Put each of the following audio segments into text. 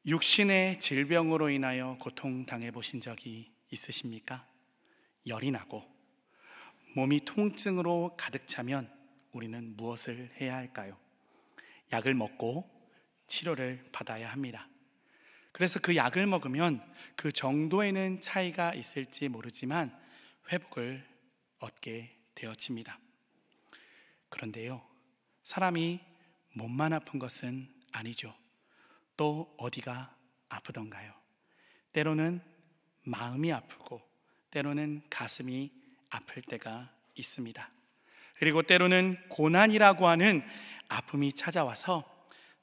육신의 질병으로 인하여 고통당해 보신 적이 있으십니까? 열이 나고 몸이 통증으로 가득 차면 우리는 무엇을 해야 할까요? 약을 먹고 치료를 받아야 합니다. 그래서 그 약을 먹으면 그 정도에는 차이가 있을지 모르지만 회복을 얻게 되어집니다. 그런데요, 사람이 몸만 아픈 것은 아니죠. 또 어디가 아프던가요? 때로는 마음이 아프고 때로는 가슴이 아플 때가 있습니다. 그리고 때로는 고난이라고 하는 아픔이 찾아와서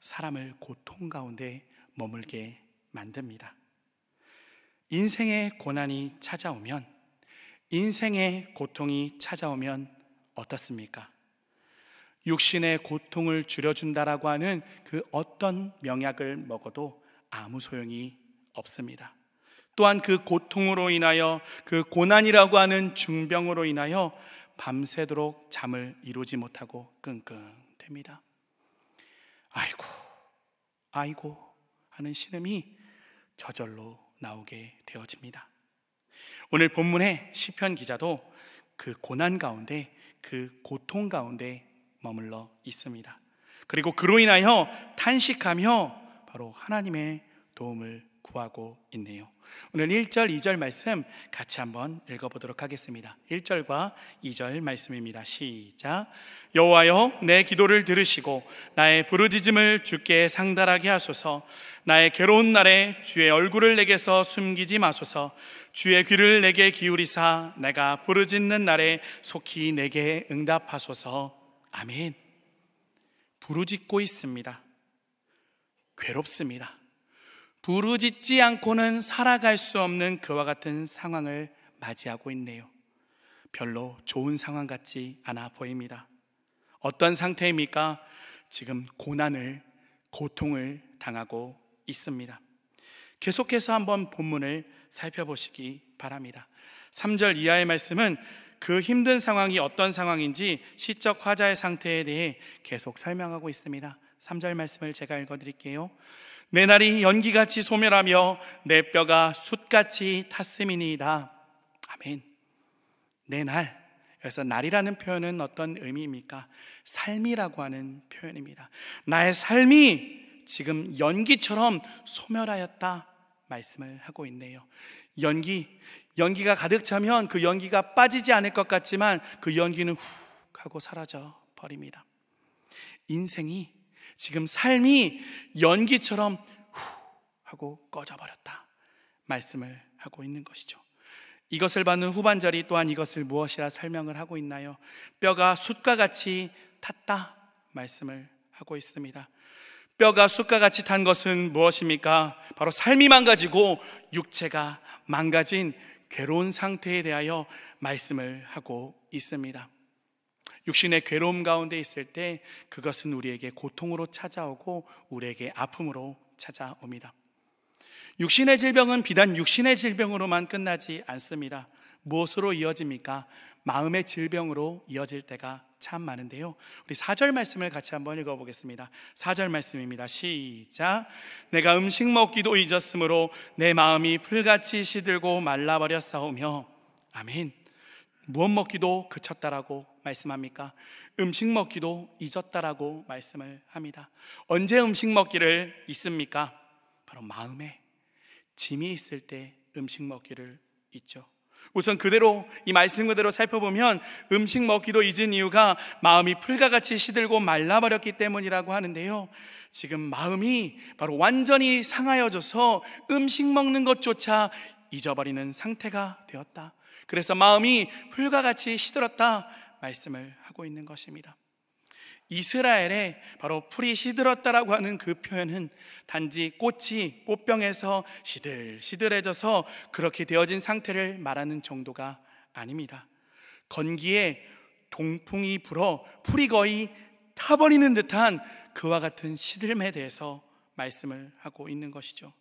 사람을 고통 가운데 머물게 만듭니다. 인생의 고난이 찾아오면, 인생의 고통이 찾아오면 어떻습니까? 육신의 고통을 줄여준다라고 하는 그 어떤 명약을 먹어도 아무 소용이 없습니다. 또한 그 고통으로 인하여, 그 고난이라고 하는 중병으로 인하여 밤새도록 잠을 이루지 못하고 끙끙댑니다. 아이고 하는 신음이 저절로 나오게 되어집니다. 오늘 본문의 시편 기자도 그 고난 가운데, 그 고통 가운데 머물러 있습니다. 그리고 그로 인하여 탄식하며 바로 하나님의 도움을 구하고 있네요. 오늘 1절, 2절 말씀 같이 한번 읽어보도록 하겠습니다. 1절과 2절 말씀입니다. 시작. 여호와여, 내 기도를 들으시고 나의 부르짖음을 주께 상달하게 하소서. 나의 괴로운 날에 주의 얼굴을 내게서 숨기지 마소서. 주의 귀를 내게 기울이사 내가 부르짖는 날에 속히 내게 응답하소서. 아멘. 부르짖고 있습니다. 괴롭습니다. 부르짖지 않고는 살아갈 수 없는 그와 같은 상황을 맞이하고 있네요. 별로 좋은 상황 같지 않아 보입니다. 어떤 상태입니까? 지금 고통을 당하고 있습니다. 계속해서 한번 본문을 살펴보시기 바랍니다. 3절 이하의 말씀은 그 힘든 상황이 어떤 상황인지 시적 화자의 상태에 대해 계속 설명하고 있습니다. 3절 말씀을 제가 읽어드릴게요. 내 날이 연기같이 소멸하며 내 뼈가 숯같이 탔음이니이다. 아멘. 내 날, 여기서 날이라는 표현은 어떤 의미입니까? 삶이라고 하는 표현입니다. 나의 삶이 지금 연기처럼 소멸하였다 말씀을 하고 있네요. 연기가 가득 차면 그 연기가 빠지지 않을 것 같지만 그 연기는 훅 하고 사라져 버립니다. 인생이, 지금 삶이 연기처럼 훅 하고 꺼져버렸다 말씀을 하고 있는 것이죠. 이것을 받는 후반절이 또한 이것을 무엇이라 설명을 하고 있나요? 뼈가 숯과 같이 탔다 말씀을 하고 있습니다. 뼈가 숯과 같이 탄 것은 무엇입니까? 바로 삶이 망가지고 육체가 망가진 괴로운 상태에 대하여 말씀을 하고 있습니다. 육신의 괴로움 가운데 있을 때 그것은 우리에게 고통으로 찾아오고 우리에게 아픔으로 찾아옵니다. 육신의 질병은 비단 육신의 질병으로만 끝나지 않습니다. 무엇으로 이어집니까? 마음의 질병으로 이어질 때가 참 많은데요, 우리 4절 말씀을 같이 한번 읽어보겠습니다. 4절 말씀입니다. 시작. 내가 음식 먹기도 잊었으므로 내 마음이 풀같이 시들고 말라버렸사오며. 아멘. 무엇 먹기도 그쳤다라고 말씀합니까? 음식 먹기도 잊었다라고 말씀을 합니다. 언제 음식 먹기를 잊습니까? 바로 마음에 짐이 있을 때 음식 먹기를 잊죠. 우선 그대로, 이 말씀 그대로 살펴보면 음식 먹기도 잊은 이유가 마음이 풀과 같이 시들고 말라버렸기 때문이라고 하는데요, 지금 마음이 바로 완전히 상하여져서 음식 먹는 것조차 잊어버리는 상태가 되었다. 그래서 마음이 풀과 같이 시들었다 말씀을 하고 있는 것입니다. 이스라엘에 바로 풀이 시들었다라고 하는 그 표현은 단지 꽃이 꽃병에서 시들시들해져서 그렇게 되어진 상태를 말하는 정도가 아닙니다. 건기에 동풍이 불어 풀이 거의 타버리는 듯한 그와 같은 시들음에 대해서 말씀을 하고 있는 것이죠.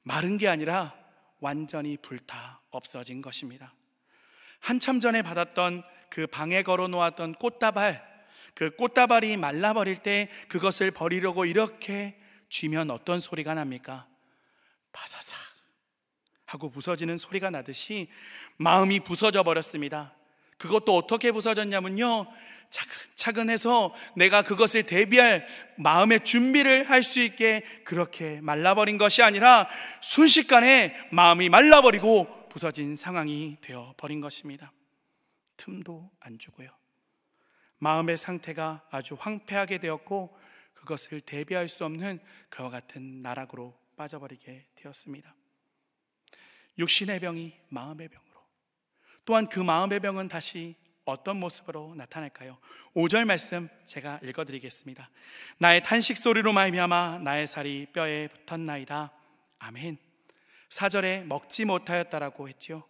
마른 게 아니라 완전히 불타 없어진 것입니다. 한참 전에 받았던 그 방에 걸어 놓았던 꽃다발, 그 꽃다발이 말라버릴 때 그것을 버리려고 이렇게 쥐면 어떤 소리가 납니까? 바사삭 하고 부서지는 소리가 나듯이 마음이 부서져 버렸습니다. 그것도 어떻게 부서졌냐면요, 차근차근해서 내가 그것을 대비할 마음의 준비를 할 수 있게 그렇게 말라버린 것이 아니라 순식간에 마음이 말라버리고 부서진 상황이 되어버린 것입니다. 틈도 안 주고요. 마음의 상태가 아주 황폐하게 되었고 그것을 대비할 수 없는 그와 같은 나락으로 빠져버리게 되었습니다. 육신의 병이 마음의 병으로, 또한 그 마음의 병은 다시 어떤 모습으로 나타날까요? 5절 말씀 제가 읽어드리겠습니다. 나의 탄식 소리로 말미암아 나의 살이 뼈에 붙었나이다. 아멘. 4절에 먹지 못하였다라고 했죠.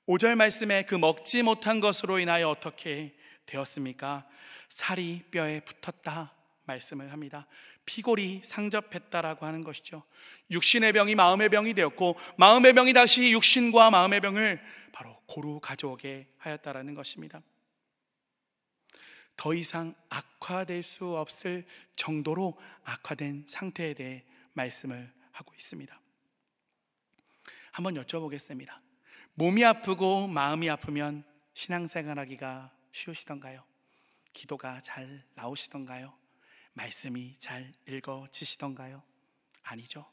5절 말씀에 그 먹지 못한 것으로 인하여 어떻게 되었습니까? 살이 뼈에 붙었다 말씀을 합니다. 피골이 상접했다라고 하는 것이죠. 육신의 병이 마음의 병이 되었고 마음의 병이 다시 육신과 마음의 병을 바로 고루 가져오게 하였다라는 것입니다. 더 이상 악화될 수 없을 정도로 악화된 상태에 대해 말씀을 하고 있습니다. 한번 여쭤보겠습니다. 몸이 아프고 마음이 아프면 신앙생활하기가 쉬우시던가요? 기도가 잘 나오시던가요? 말씀이 잘 읽어지시던가요? 아니죠.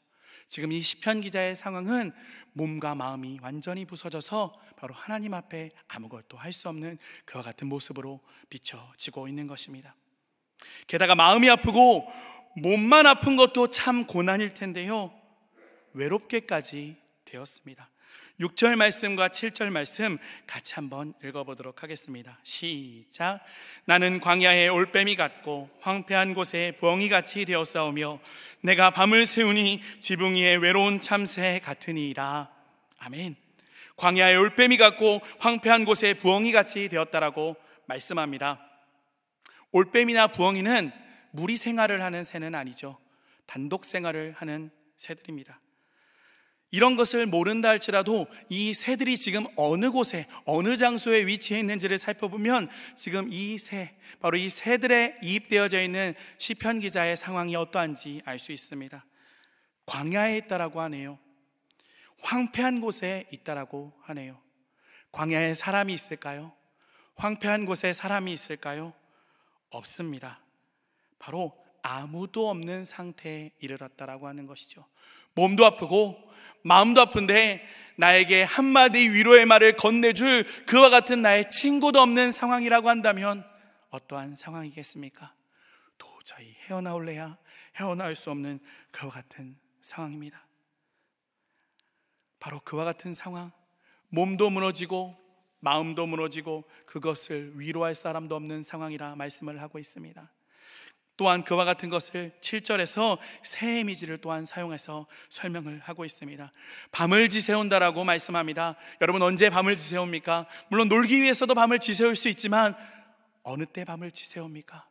지금 이 시편 기자의 상황은 몸과 마음이 완전히 부서져서 바로 하나님 앞에 아무것도 할 수 없는 그와 같은 모습으로 비춰지고 있는 것입니다. 게다가 마음이 아프고 몸만 아픈 것도 참 고난일 텐데요, 외롭게까지 되었습니다. 6절 말씀과 7절 말씀 같이 한번 읽어보도록 하겠습니다. 시작. 나는 광야의 올빼미 같고 황폐한 곳에 부엉이같이 되었사오며 내가 밤을 새우니 지붕 위에 외로운 참새 같으니이다. 아멘. 광야의 올빼미 같고 황폐한 곳에 부엉이같이 되었다라고 말씀합니다. 올빼미나 부엉이는 무리 생활을 하는 새는 아니죠. 단독 생활을 하는 새들입니다. 이런 것을 모른다 할지라도 이 새들이 지금 어느 곳에 어느 장소에 위치해 있는지를 살펴보면 지금 이 새, 바로 이 새들에 이입되어져 있는 시편 기자의 상황이 어떠한지 알 수 있습니다. 광야에 있다라고 하네요. 황폐한 곳에 있다라고 하네요. 광야에 사람이 있을까요? 황폐한 곳에 사람이 있을까요? 없습니다. 바로 아무도 없는 상태에 이르렀다라고 하는 것이죠. 몸도 아프고 마음도 아픈데 나에게 한마디 위로의 말을 건네줄 그와 같은 나의 친구도 없는 상황이라고 한다면 어떠한 상황이겠습니까? 도저히 헤어나올래야 헤어나올 수 없는 그와 같은 상황입니다. 바로 그와 같은 상황, 몸도 무너지고 마음도 무너지고 그것을 위로할 사람도 없는 상황이라 말씀을 하고 있습니다. 또한 그와 같은 것을 7절에서 새 이미지를 또한 사용해서 설명을 하고 있습니다. 밤을 지새운다라고 말씀합니다. 여러분, 언제 밤을 지새웁니까? 물론 놀기 위해서도 밤을 지새울 수 있지만 어느 때 밤을 지새웁니까?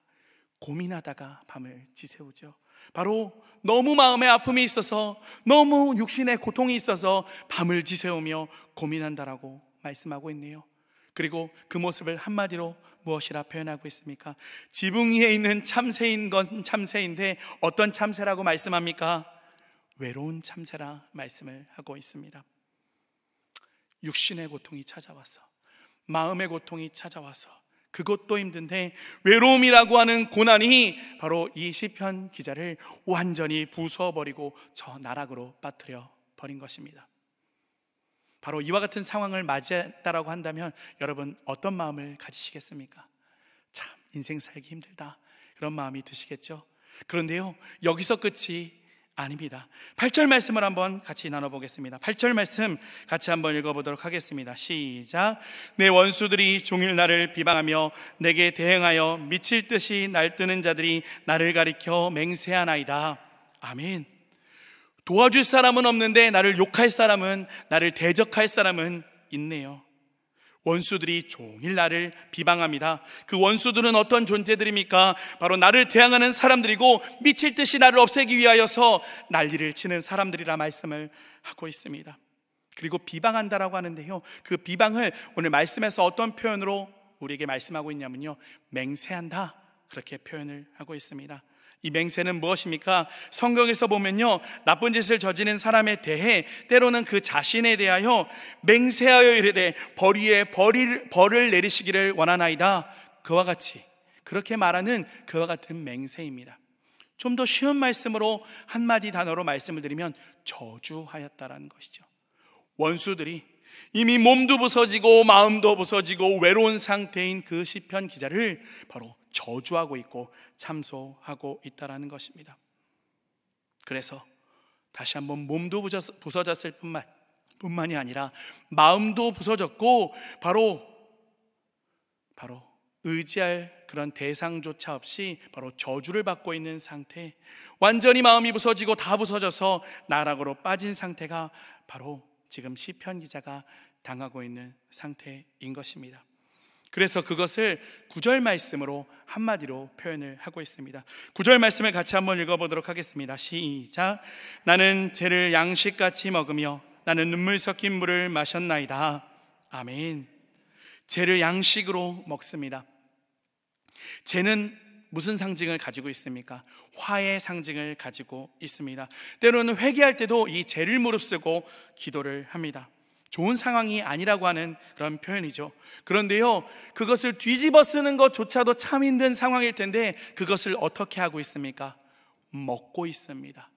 고민하다가 밤을 지새우죠. 바로 너무 마음의 아픔이 있어서, 너무 육신의 고통이 있어서 밤을 지새우며 고민한다라고 말씀하고 있네요. 그리고 그 모습을 한마디로 무엇이라 표현하고 있습니까? 지붕 위에 있는 참새인 건 참새인데 어떤 참새라고 말씀합니까? 외로운 참새라 말씀을 하고 있습니다. 육신의 고통이 찾아와서, 마음의 고통이 찾아와서 그것도 힘든데 외로움이라고 하는 고난이 바로 이 시편 기자를 완전히 부숴버리고 저 나락으로 빠뜨려 버린 것입니다. 바로 이와 같은 상황을 맞이했다라고 한다면 여러분 어떤 마음을 가지시겠습니까? 참 인생 살기 힘들다, 그런 마음이 드시겠죠? 그런데요, 여기서 끝이 아닙니다. 8절 말씀을 한번 같이 나눠보겠습니다. 8절 말씀 같이 한번 읽어보도록 하겠습니다. 시작. 내 원수들이 종일 나를 비방하며 내게 대행하여 미칠 듯이 날뛰는 자들이 나를 가리켜 맹세하나이다. 아멘. 도와줄 사람은 없는데 나를 욕할 사람은, 나를 대적할 사람은 있네요. 원수들이 종일 나를 비방합니다. 그 원수들은 어떤 존재들입니까? 바로 나를 대항하는 사람들이고 미칠 듯이 나를 없애기 위하여서 난리를 치는 사람들이라 말씀을 하고 있습니다. 그리고 비방한다라고 하는데요, 그 비방을 오늘 말씀에서 어떤 표현으로 우리에게 말씀하고 있냐면요, 맹세한다, 그렇게 표현을 하고 있습니다. 이 맹세는 무엇입니까? 성경에서 보면요, 나쁜 짓을 저지른 사람에 대해 때로는 그 자신에 대하여 맹세하여 이르되 벌 위에 벌을 내리시기를 원하나이다, 그와 같이, 그렇게 말하는 그와 같은 맹세입니다. 좀 더 쉬운 말씀으로 한마디 단어로 말씀을 드리면 저주하였다라는 것이죠. 원수들이 이미 몸도 부서지고 마음도 부서지고 외로운 상태인 그 시편 기자를 바로 저주하고 있고 참소하고 있다라는 것입니다. 그래서 다시 한번 몸도 부서졌을 뿐만이 아니라 마음도 부서졌고 바로 의지할 그런 대상조차 없이 바로 저주를 받고 있는 상태, 완전히 마음이 부서지고 다 부서져서 나락으로 빠진 상태가 바로 지금 시편 기자가 당하고 있는 상태인 것입니다. 그래서 그것을 9절 말씀으로 한마디로 표현을 하고 있습니다. 9절 말씀을 같이 한번 읽어보도록 하겠습니다. 시작. 나는 죄를 양식같이 먹으며 나는 눈물 섞인 물을 마셨나이다. 아멘. 죄를 양식으로 먹습니다. 죄는 무슨 상징을 가지고 있습니까? 화의 상징을 가지고 있습니다. 때로는 회개할 때도 이 죄를 무릅쓰고 기도를 합니다. 좋은 상황이 아니라고 하는 그런 표현이죠. 그런데요, 그것을 뒤집어 쓰는 것조차도 참 힘든 상황일 텐데 그것을 어떻게 하고 있습니까? 먹고 있습니다.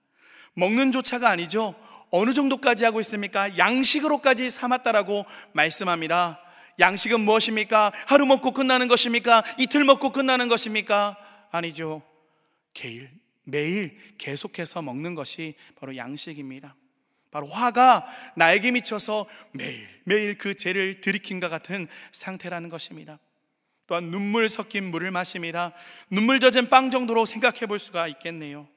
먹는 조차가 아니죠. 어느 정도까지 하고 있습니까? 양식으로까지 삼았다라고 말씀합니다. 양식은 무엇입니까? 하루 먹고 끝나는 것입니까? 이틀 먹고 끝나는 것입니까? 아니죠. 매일 계속해서 먹는 것이 바로 양식입니다. 바로 화가 나에게 미쳐서 매일 그 죄를 들이킨과 같은 상태라는 것입니다. 또한 눈물 섞인 물을 마십니다. 눈물 젖은 빵 정도로 생각해 볼 수가 있겠네요.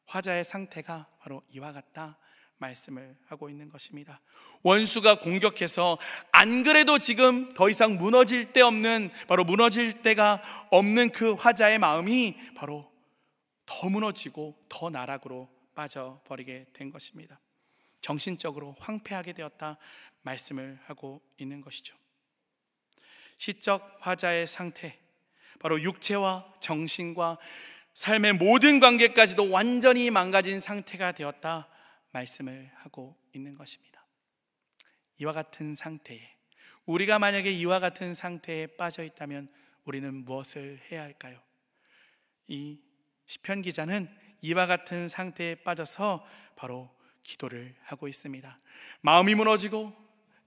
화자의 상태가 바로 이와 같다 말씀을 하고 있는 것입니다. 원수가 공격해서 안 그래도 지금 더 이상 무너질 데가 없는 그 화자의 마음이 바로 더 무너지고 더 나락으로 빠져버리게 된 것입니다. 정신적으로 황폐하게 되었다 말씀을 하고 있는 것이죠. 시적 화자의 상태, 바로 육체와 정신과 삶의 모든 관계까지도 완전히 망가진 상태가 되었다 말씀을 하고 있는 것입니다. 이와 같은 상태에, 우리가 만약에 이와 같은 상태에 빠져 있다면 우리는 무엇을 해야 할까요? 이 시편 기자는 이와 같은 상태에 빠져서 바로 기도를 하고 있습니다. 마음이 무너지고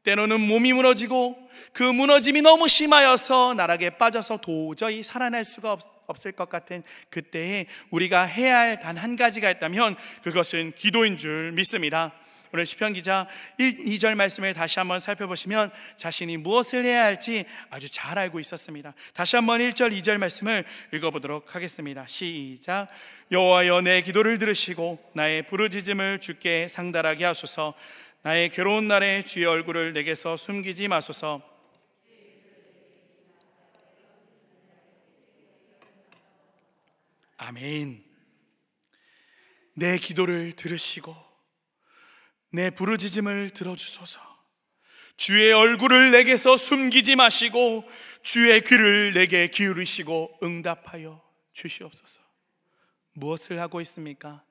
때로는 몸이 무너지고 그 무너짐이 너무 심하여서 나락에 빠져서 도저히 살아날 수가 없을 것 같은 그때에 우리가 해야 할 단 한 가지가 있다면 그것은 기도인 줄 믿습니다. 오늘 시편 기자 2절 말씀을 다시 한번 살펴보시면 자신이 무엇을 해야 할지 아주 잘 알고 있었습니다. 다시 한번 1절 2절 말씀을 읽어보도록 하겠습니다. 시작. 여호와여, 내 기도를 들으시고 나의 부르짖음을 주께 상달하게 하소서. 나의 괴로운 날에 주의 얼굴을 내게서 숨기지 마소서. 아멘. 내 기도를 들으시고 내 부르짖음을 들어주소서. 주의 얼굴을 내게서 숨기지 마시고 주의 귀를 내게 기울이시고 응답하여 주시옵소서. 무엇을 하고 있습니까?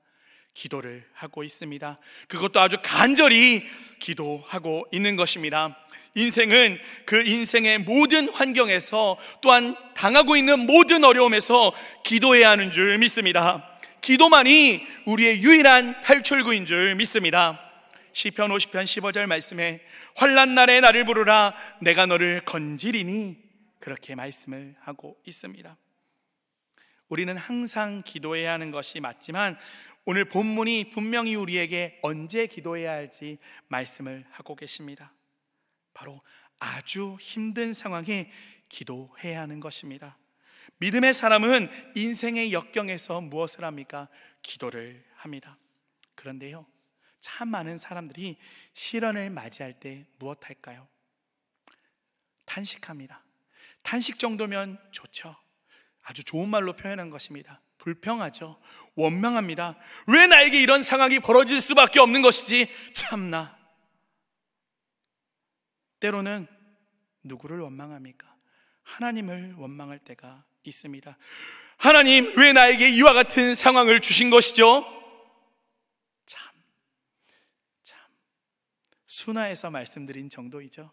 기도를 하고 있습니다. 그것도 아주 간절히 기도하고 있는 것입니다. 인생은 그 인생의 모든 환경에서, 또한 당하고 있는 모든 어려움에서 기도해야 하는 줄 믿습니다. 기도만이 우리의 유일한 탈출구인 줄 믿습니다. 시편 50편 15절 말씀에 환난 날에 나를 부르라 내가 너를 건지리니, 그렇게 말씀을 하고 있습니다. 우리는 항상 기도해야 하는 것이 맞지만 오늘 본문이 분명히 우리에게 언제 기도해야 할지 말씀을 하고 계십니다. 바로 아주 힘든 상황에 기도해야 하는 것입니다. 믿음의 사람은 인생의 역경에서 무엇을 합니까? 기도를 합니다. 그런데요, 참 많은 사람들이 시련을 맞이할 때 무엇 할까요? 탄식합니다. 탄식 정도면 좋죠. 아주 좋은 말로 표현한 것입니다. 불평하죠. 원망합니다. 왜 나에게 이런 상황이 벌어질 수밖에 없는 것이지, 참나. 때로는 누구를 원망합니까? 하나님을 원망할 때가 있습니다. 하나님, 왜 나에게 이와 같은 상황을 주신 것이죠? 참 순화해서 말씀드린 정도이죠.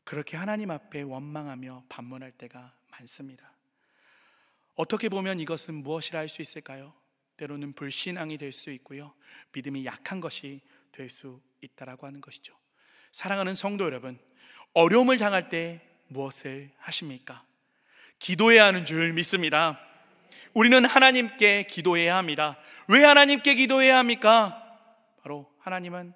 그렇게 하나님 앞에 원망하며 반문할 때가 많습니다. 어떻게 보면 이것은 무엇이라 할 수 있을까요? 때로는 불신앙이 될 수 있고요, 믿음이 약한 것이 될 수 있다라고 하는 것이죠. 사랑하는 성도 여러분, 어려움을 당할 때 무엇을 하십니까? 기도해야 하는 줄 믿습니다. 우리는 하나님께 기도해야 합니다. 왜 하나님께 기도해야 합니까? 바로 하나님은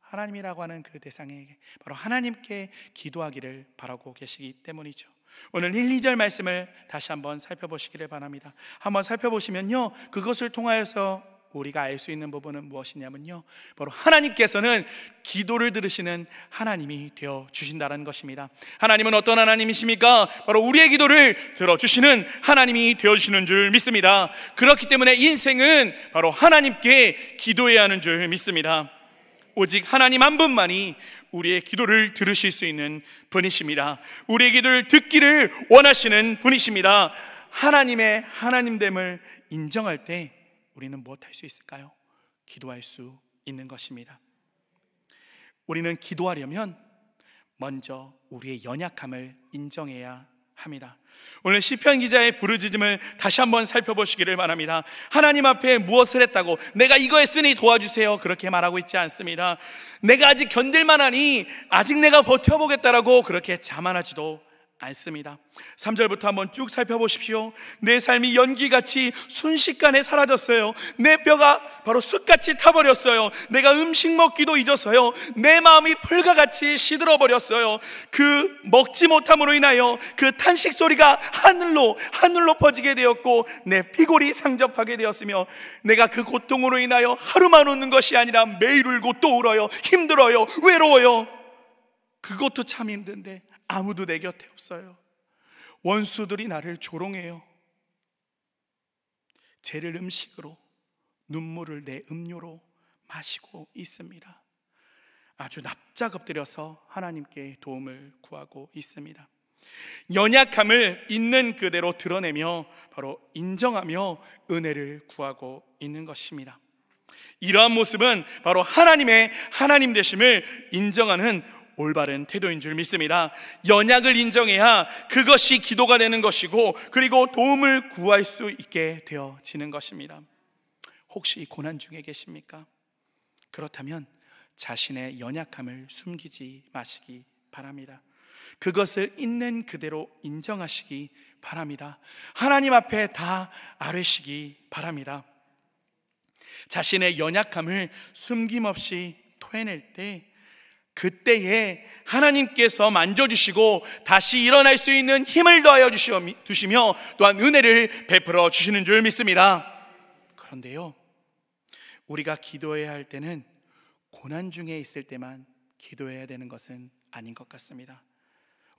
하나님이라고 하는 그 대상에게 바로 하나님께 기도하기를 바라고 계시기 때문이죠. 오늘 1, 2절 말씀을 다시 한번 살펴보시기를 바랍니다. 한번 살펴보시면요, 그것을 통하여서 우리가 알 수 있는 부분은 무엇이냐면요, 바로 하나님께서는 기도를 들으시는 하나님이 되어 주신다는 것입니다. 하나님은 어떤 하나님이십니까? 바로 우리의 기도를 들어주시는 하나님이 되어 주시는 줄 믿습니다. 그렇기 때문에 인생은 바로 하나님께 기도해야 하는 줄 믿습니다. 오직 하나님 한 분만이 우리의 기도를 들으실 수 있는 분이십니다. 우리의 기도를 듣기를 원하시는 분이십니다. 하나님의 하나님됨을 인정할 때 우리는 무엇 할 수 있을까요? 기도할 수 있는 것입니다. 우리는 기도하려면 먼저 우리의 연약함을 인정해야 합니다. 오늘 시편 기자의 부르짖음을 다시 한번 살펴보시기를 바랍니다. 하나님 앞에 무엇을 했다고 내가 이거 했으니 도와주세요 그렇게 말하고 있지 않습니다. 내가 아직 견딜만하니 아직 내가 버텨보겠다라고 그렇게 자만하지도 않습니다. 3절부터 한번 쭉 살펴보십시오. 내 삶이 연기같이 순식간에 사라졌어요. 내 뼈가 바로 숯같이 타버렸어요. 내가 음식 먹기도 잊었어요. 내 마음이 풀과같이 시들어버렸어요. 그 먹지 못함으로 인하여 그 탄식 소리가 하늘로 퍼지게 되었고 내 피골이 상접하게 되었으며 내가 그 고통으로 인하여 하루만 웃는 것이 아니라 매일 울고 또 울어요. 힘들어요. 외로워요. 그것도 참 힘든데 아무도 내 곁에 없어요. 원수들이 나를 조롱해요. 죄를 음식으로, 눈물을 내 음료로 마시고 있습니다. 아주 납작 엎드려서 하나님께 도움을 구하고 있습니다. 연약함을 있는 그대로 드러내며 바로 인정하며 은혜를 구하고 있는 것입니다. 이러한 모습은 바로 하나님의 하나님 되심을 인정하는 올바른 태도인 줄 믿습니다. 연약을 인정해야 그것이 기도가 되는 것이고 그리고 도움을 구할 수 있게 되어지는 것입니다. 혹시 고난 중에 계십니까? 그렇다면 자신의 연약함을 숨기지 마시기 바랍니다. 그것을 있는 그대로 인정하시기 바랍니다. 하나님 앞에 다 아뢰시기 바랍니다. 자신의 연약함을 숨김없이 토해낼 때 그때에 하나님께서 만져주시고 다시 일어날 수 있는 힘을 더하여 주시며 또한 은혜를 베풀어 주시는 줄 믿습니다. 그런데요, 우리가 기도해야 할 때는 고난 중에 있을 때만 기도해야 되는 것은 아닌 것 같습니다.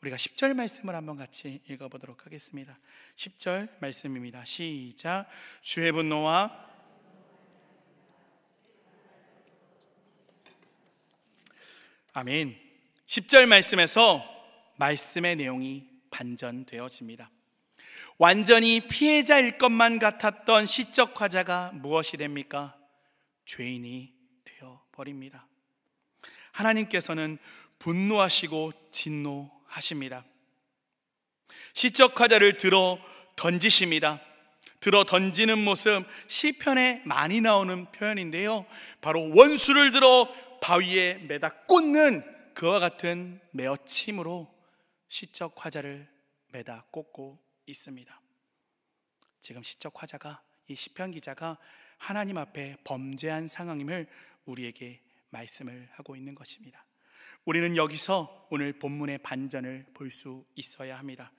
우리가 10절 말씀을 한번 같이 읽어보도록 하겠습니다. 10절 말씀입니다. 시작. 주의 분노와 아멘. 10절 말씀에서 말씀의 내용이 반전되어집니다. 완전히 피해자일 것만 같았던 시적 화자가 무엇이 됩니까? 죄인이 되어버립니다. 하나님께서는 분노하시고 진노하십니다. 시적 화자를 들어 던지십니다. 들어 던지는 모습 시편에 많이 나오는 표현인데요, 바로 원수를 들어 바위에 매다 꽂는 그와 같은 매어침으로 시적 화자를 매다 꽂고 있습니다. 지금 시적 화자가, 이 시편 기자가 하나님 앞에 범죄한 상황임을 우리에게 말씀을 하고 있는 것입니다. 우리는 여기서 오늘 본문의 반전을 볼 수 있어야 합니다.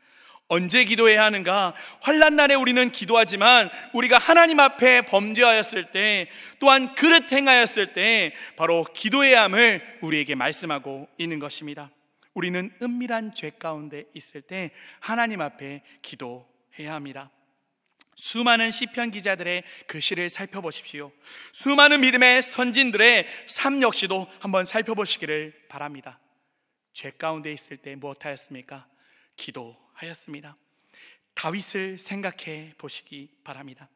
언제 기도해야 하는가? 환난 날에 우리는 기도하지만 우리가 하나님 앞에 범죄하였을 때, 또한 그릇 행하였을 때 바로 기도해야 함을 우리에게 말씀하고 있는 것입니다. 우리는 은밀한 죄 가운데 있을 때 하나님 앞에 기도해야 합니다. 수많은 시편 기자들의 글씨를 살펴보십시오. 수많은 믿음의 선진들의 삶 역시도 한번 살펴보시기를 바랍니다. 죄 가운데 있을 때 무엇하였습니까? 기도하였습니다. 다윗을 생각해 보시기 바랍니다.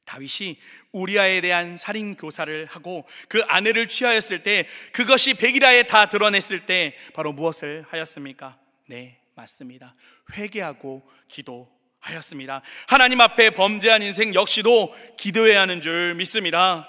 다윗이 우리아에 대한 살인 교사를 하고 그 아내를 취하였을 때, 그것이 백일하에 다 드러냈을 때 바로 무엇을 하였습니까? 네, 맞습니다. 회개하고 기도하였습니다. 하나님 앞에 범죄한 인생 역시도 기도해야 하는 줄 믿습니다.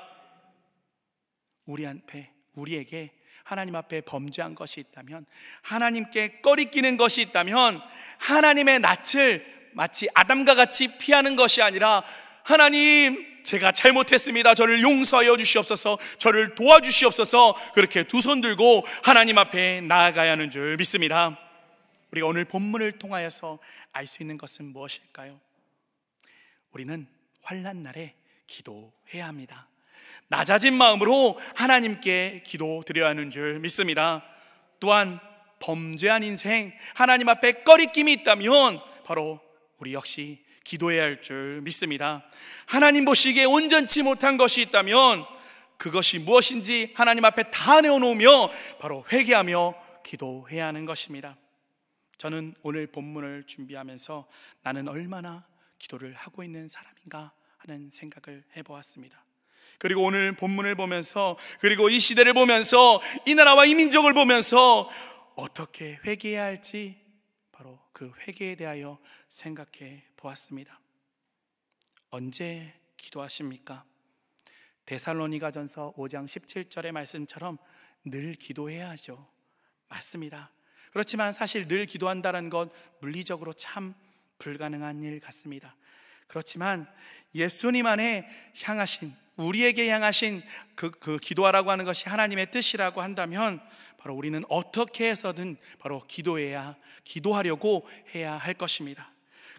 우리에게 하나님 앞에 범죄한 것이 있다면, 하나님께 꺼리끼는 것이 있다면, 하나님의 낯을 마치 아담과 같이 피하는 것이 아니라, 하나님, 제가 잘못했습니다, 저를 용서하여 주시옵소서, 저를 도와주시옵소서, 그렇게 두 손 들고 하나님 앞에 나아가야 하는 줄 믿습니다. 우리가 오늘 본문을 통하여서 알 수 있는 것은 무엇일까요? 우리는 환난 날에 기도해야 합니다. 낮아진 마음으로 하나님께 기도드려야 하는 줄 믿습니다. 또한 범죄한 인생, 하나님 앞에 꺼리낌이 있다면 바로 우리 역시 기도해야 할 줄 믿습니다. 하나님 보시기에 온전치 못한 것이 있다면 그것이 무엇인지 하나님 앞에 다 내어놓으며 바로 회개하며 기도해야 하는 것입니다. 저는 오늘 본문을 준비하면서 나는 얼마나 기도를 하고 있는 사람인가 하는 생각을 해보았습니다. 그리고 오늘 본문을 보면서, 그리고 이 시대를 보면서, 이 나라와 이 민족을 보면서 어떻게 회개해야 할지 바로 그 회개에 대하여 생각해 보았습니다. 언제 기도하십니까? 데살로니가전서 5장 17절의 말씀처럼 늘 기도해야 하죠. 맞습니다. 그렇지만 사실 늘 기도한다는 것 물리적으로 참 불가능한 일 같습니다. 그렇지만 예수님 안에 향하신, 우리에게 향하신 그 기도하라고 하는 것이 하나님의 뜻이라고 한다면 바로 우리는 어떻게 해서든 바로 기도하려고 해야 할 것입니다.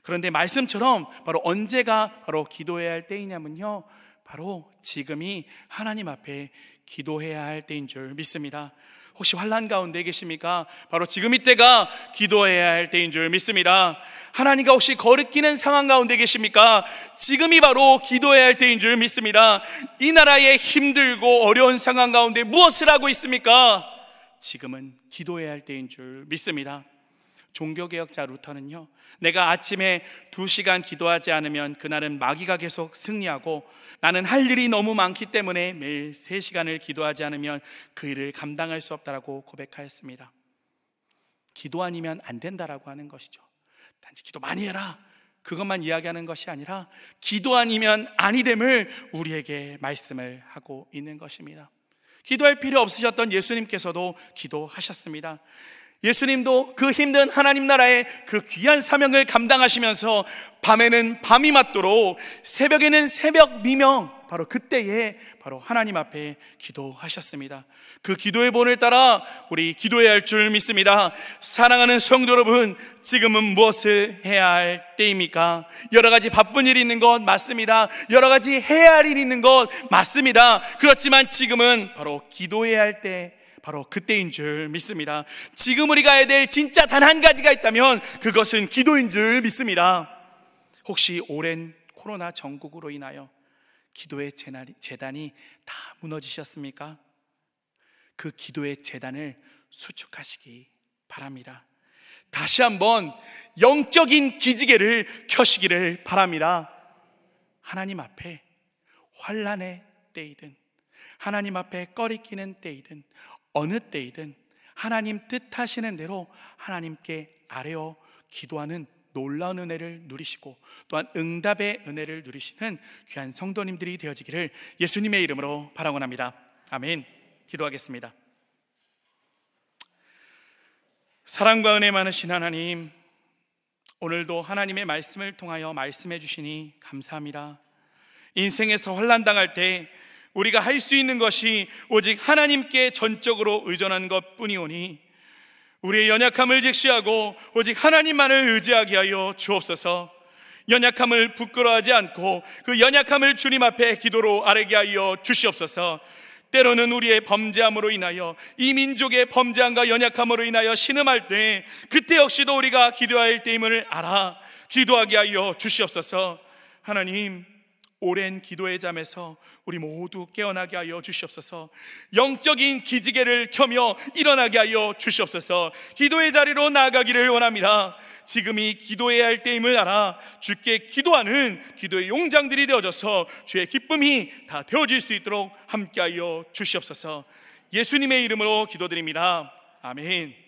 그런데 말씀처럼 바로 언제가 바로 기도해야 할 때이냐면요, 바로 지금이 하나님 앞에 기도해야 할 때인 줄 믿습니다. 혹시 환난 가운데 계십니까? 바로 지금 이때가 기도해야 할 때인 줄 믿습니다. 하나님과 혹시 거리끼는 상황 가운데 계십니까? 지금이 바로 기도해야 할 때인 줄 믿습니다. 이 나라의 힘들고 어려운 상황 가운데 무엇을 하고 있습니까? 지금은 기도해야 할 때인 줄 믿습니다. 종교개혁자 루터는요, 내가 아침에 2시간 기도하지 않으면 그날은 마귀가 계속 승리하고, 나는 할 일이 너무 많기 때문에 매일 3시간을 기도하지 않으면 그 일을 감당할 수 없다라고 고백하였습니다. 기도 아니면 안 된다라고 하는 것이죠. 단지 기도 많이 해라, 그것만 이야기하는 것이 아니라 기도 아니면 아니 됨을 우리에게 말씀을 하고 있는 것입니다. 기도할 필요 없으셨던 예수님께서도 기도하셨습니다. 예수님도 그 힘든 하나님 나라의 그 귀한 사명을 감당하시면서 밤에는 밤이 맞도록, 새벽에는 새벽 미명, 바로 그때에 바로 하나님 앞에 기도하셨습니다. 그 기도의 본을 따라 우리 기도해야 할 줄 믿습니다. 사랑하는 성도 여러분, 지금은 무엇을 해야 할 때입니까? 여러 가지 바쁜 일이 있는 것 맞습니다. 여러 가지 해야 할 일이 있는 것 맞습니다. 그렇지만 지금은 바로 기도해야 할 때, 바로 그때인 줄 믿습니다. 지금 우리가 해야 될 진짜 단 한 가지가 있다면 그것은 기도인 줄 믿습니다. 혹시 오랜 코로나 전국으로 인하여 기도의 재단이 다 무너지셨습니까? 그 기도의 재단을 수축하시기 바랍니다. 다시 한번 영적인 기지개를 켜시기를 바랍니다. 하나님 앞에 환난의 때이든, 하나님 앞에 꺼리끼는 때이든, 어느 때이든 하나님 뜻하시는 대로 하나님께 아뢰어 기도하는 놀라운 은혜를 누리시고, 또한 응답의 은혜를 누리시는 귀한 성도님들이 되어지기를 예수님의 이름으로 바라곤합니다. 아멘. 기도하겠습니다. 사랑과 은혜 많으신 하나님, 오늘도 하나님의 말씀을 통하여 말씀해 주시니 감사합니다. 인생에서 환난당할 때 우리가 할 수 있는 것이 오직 하나님께 전적으로 의존하는 것뿐이오니 우리의 연약함을 직시하고 오직 하나님만을 의지하게 하여 주옵소서. 연약함을 부끄러워하지 않고 그 연약함을 주님 앞에 기도로 아뢰게 하여 주시옵소서. 때로는 우리의 범죄함으로 인하여, 이 민족의 범죄함과 연약함으로 인하여 신음할 때, 그때 역시도 우리가 기도할 때임을 알아 기도하게 하여 주시옵소서. 하나님, 오랜 기도의 잠에서 우리 모두 깨어나게 하여 주시옵소서. 영적인 기지개를 켜며 일어나게 하여 주시옵소서. 기도의 자리로 나아가기를 원합니다. 지금이 기도해야 할 때임을 알아 주께 기도하는 기도의 용장들이 되어져서 주의 기쁨이 다 되어질 수 있도록 함께하여 주시옵소서. 예수님의 이름으로 기도드립니다. 아멘.